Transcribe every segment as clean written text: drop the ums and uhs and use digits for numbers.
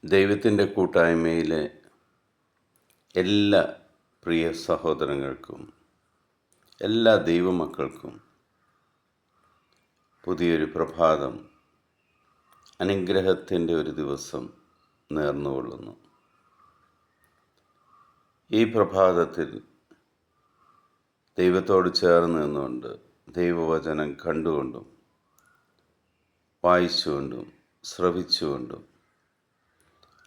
ദൈവത്തിൻ്റെ കൂട്ടായ്മയിലെ എല്ലാ പ്രിയ സഹോദരങ്ങൾക്കും എല്ലാ ദൈവമക്കൾക്കും പുതിയൊരു പ്രഭാതം, അനുഗ്രഹത്തിൻ്റെ ഒരു ദിവസം നേർന്നുകൊള്ളുന്നു. ഈ പ്രഭാതത്തിൽ ദൈവത്തോട് ചേർന്ന് നിന്നുകൊണ്ട് ദൈവവചനം കണ്ടുകൊണ്ടും വായിച്ചുകൊണ്ടും ശ്രവിച്ചുകൊണ്ടും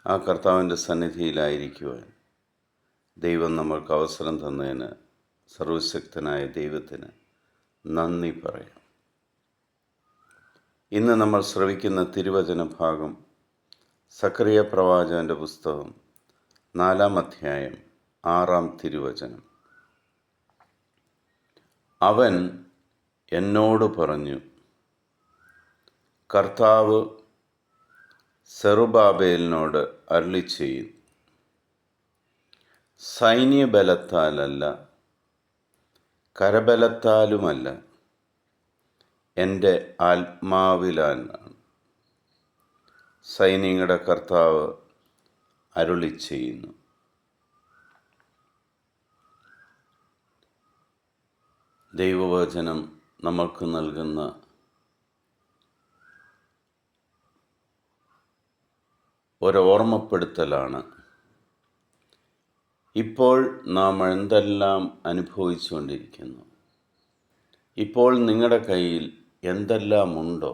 ആ കർത്താവിൻ്റെ സന്നിധിയിലായിരിക്കുവാൻ ദൈവം നമ്മൾക്ക് അവസരം തന്നതിന് സർവശക്തനായ ദൈവത്തിന് നന്ദി പറയാം. ഇന്ന് നമ്മൾ ശ്രവിക്കുന്ന തിരുവചന ഭാഗം സക്കറിയ പ്രവാചകൻ്റെ പുസ്തകം 4-ാം അധ്യായം 6-ാം തിരുവചനം. അവൻ എന്നോട് പറഞ്ഞു, കർത്താവ് സെറുബാബേലിനോട് അരുളിച്ചെയ്യുന്നു, സൈന്യബലത്താലല്ല, കരബലത്താലുമല്ല, എൻ്റെ ആത്മാവിലാണ് സൈന്യങ്ങളുടെ കർത്താവ് അരുളിച്ചെയ്യുന്നു. ദൈവവചനം നമ്മൾക്ക് നൽകുന്ന ഒരോർമ്മപ്പെടുത്തലാണ്. ഇപ്പോൾ നാം എന്തെല്ലാം അനുഭവിച്ചുകൊണ്ടിരിക്കുന്നു, ഇപ്പോൾ നിങ്ങളുടെ കയ്യിൽ എന്തെല്ലാം ഉണ്ടോ,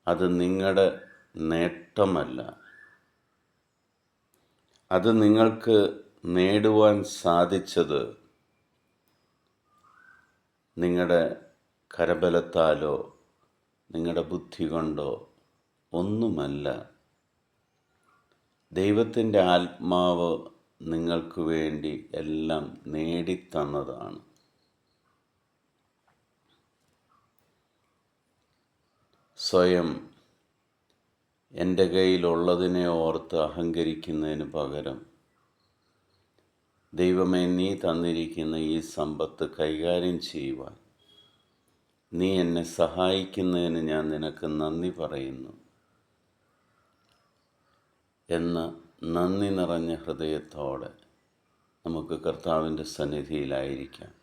അത് നിങ്ങളുടെ നേട്ടമല്ല. അത് നിങ്ങൾക്ക് നേടുവാൻ സാധിച്ചത് നിങ്ങളുടെ കരബലത്താലോ നിങ്ങളുടെ ബുദ്ധി കൊണ്ടോ ഒന്നുമല്ല. ദൈവത്തിൻ്റെ ആത്മാവ് നിങ്ങൾക്ക് വേണ്ടി എല്ലാം നേടിത്തന്നതാണ്. സ്വയം എൻ്റെ കയ്യിലുള്ളതിനെ ഓർത്ത് അഹങ്കരിക്കുന്നതിന് പകരം, ദൈവമേ, നീ തന്നിരിക്കുന്ന ഈ സമ്പത്ത് കൈകാര്യം ചെയ്യുവാൻ നീ എന്നെ സഹായിക്കുന്നതിന് ഞാൻ നിനക്ക് നന്ദി പറയുന്നു എന്ന നന്ദി നിറഞ്ഞ ഹൃദയത്തോടെ നമുക്ക് കർത്താവിൻ്റെ സന്നിധിയിലായിരിക്കാം.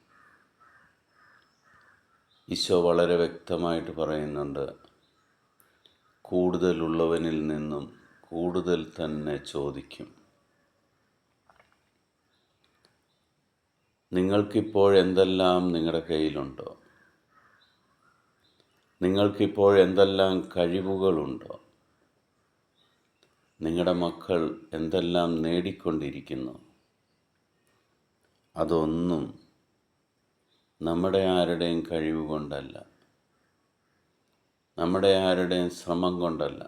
ഈശോ വളരെ വ്യക്തമായിട്ട് പറയുന്നുണ്ട്, കൂടുതലുള്ളവനിൽ നിന്നും കൂടുതൽ തന്നെ ചോദിക്കും. നിങ്ങൾക്കിപ്പോഴെന്തെല്ലാം നിങ്ങളുടെ കയ്യിലുണ്ടോ, നിങ്ങൾക്കിപ്പോഴെന്തെല്ലാം കഴിവുകളുണ്ടോ, നിങ്ങളുടെ മക്കൾ എന്തെല്ലാം നേടിക്കൊണ്ടിരിക്കുന്നു, അതൊന്നും നമ്മുടെ ആരുടെയും കഴിവ് കൊണ്ടല്ല, നമ്മുടെ ആരുടെയും ശ്രമം കൊണ്ടല്ല.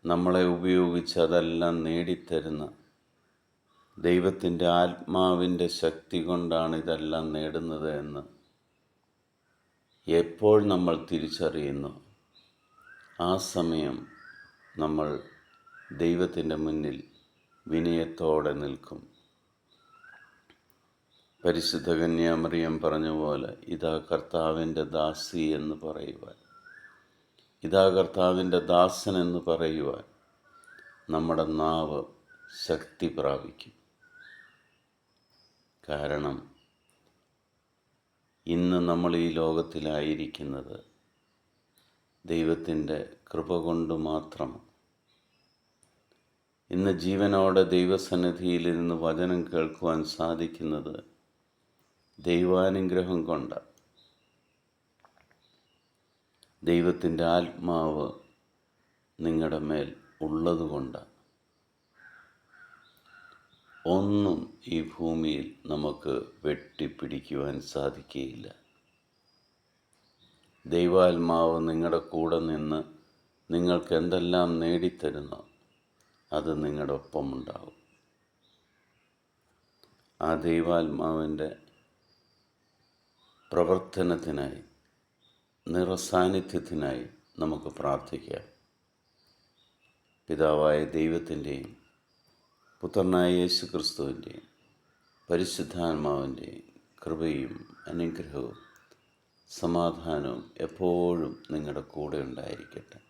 നമ്മളെ ഉപയോഗിച്ച് അതെല്ലാം നേടിത്തരുന്ന ദൈവത്തിൻ്റെ ആത്മാവിൻ്റെ ശക്തി കൊണ്ടാണ് ഇതെല്ലാം നേടുന്നത് എന്ന് എപ്പോൾ നമ്മൾ തിരിച്ചറിയുന്നു, ആ സമയം നമ്മൾ ദൈവത്തിൻ്റെ മുന്നിൽ വിനയത്തോടെ നിൽക്കും. പരിശുദ്ധ കന്യാമറിയം പറഞ്ഞ പോലെ, ഇതാ കർത്താവിൻ്റെ ദാസി എന്ന് പറയുവാൻ, ഇതാ കർത്താവിൻ്റെ ദാസൻ എന്ന് പറയുവാൻ നമ്മുടെ നാവ് ശക്തി പ്രാപിക്കും. കാരണം ഇന്ന് നമ്മൾ ഈ ലോകത്തിലായിരിക്കുന്നത് ദൈവത്തിൻ്റെ കൃപ കൊണ്ട് മാത്രം. ഇന്ന് ജീവനോടെ ദൈവസന്നിധിയിൽ നിന്ന് വചനം കേൾക്കുവാൻ സാധിക്കുന്നത് ദൈവാനുഗ്രഹം കൊണ്ടാണ്. ദൈവത്തിൻ്റെ ആത്മാവ് നിങ്ങളുടെ മേൽ ഉള്ളതുകൊണ്ടാണ്. ഒന്നും ഈ ഭൂമിയിൽ നമുക്ക് വെട്ടിപ്പിടിക്കുവാൻ സാധിക്കുകയില്ല. ദൈവാത്മാവ് നിങ്ങളുടെ കൂടെ നിന്ന് നിങ്ങൾക്ക് എന്തെല്ലാം നേടിത്തരുന്നോ അത് നിങ്ങളുടെ ഒപ്പമുണ്ടാകും. ആ ദൈവാത്മാവിൻ്റെ പ്രവർത്തനത്തിനായി, നിറസാന്നിധ്യത്തിനായി നമുക്ക് പ്രാർത്ഥിക്കാം. പിതാവായ ദൈവത്തിൻ്റെയും പുത്രനായ യേശു ക്രിസ്തുവിൻ്റെയും പരിശുദ്ധാത്മാവിൻ്റെയും കൃപയും അനുഗ്രഹവും സമാധാനവും എപ്പോഴും നിങ്ങളുടെ കൂടെ ഉണ്ടായിരിക്കട്ടെ.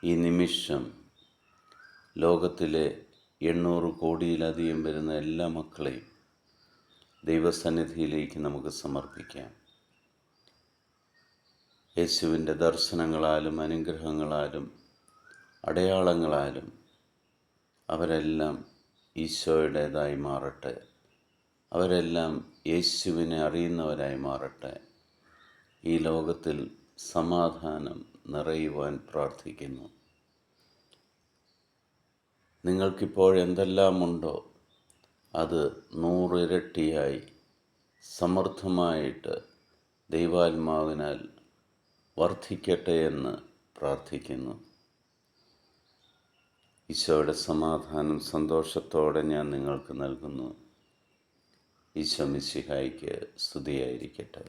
ഈ നിമിഷം ലോകത്തിലെ 800 കോടിയിലധികം വരുന്ന എല്ലാ മക്കളെയും ദൈവസന്നിധിയിലേക്ക് നമുക്ക് സമർപ്പിക്കാം. യേശുവിൻ്റെ ദർശനങ്ങളാലും അനുഗ്രഹങ്ങളാലും അടയാളങ്ങളാലും അവരെല്ലാം ഈശോയുടേതായി മാറട്ടെ. അവരെല്ലാം യേശുവിനെ അറിയുന്നവരായി മാറട്ടെ. ഈ ലോകത്തിൽ സമാധാനം നിറയുവാൻ പ്രാർത്ഥിക്കുന്നു. നിങ്ങൾക്കിപ്പോഴെന്തെല്ലാമുണ്ടോ അത് 100 ഇരട്ടിയായി സമൃദ്ധമായിട്ട് ദൈവാത്മാവിനാൽ വർദ്ധിക്കട്ടെ എന്ന് പ്രാർത്ഥിക്കുന്നു. ഈശോയുടെ സമാധാനം സന്തോഷത്തോടെ ഞാൻ നിങ്ങൾക്ക് നൽകുന്നു. ഈശോ മിശിഹായ്ക്ക് സ്തുതിയായിരിക്കട്ടെ.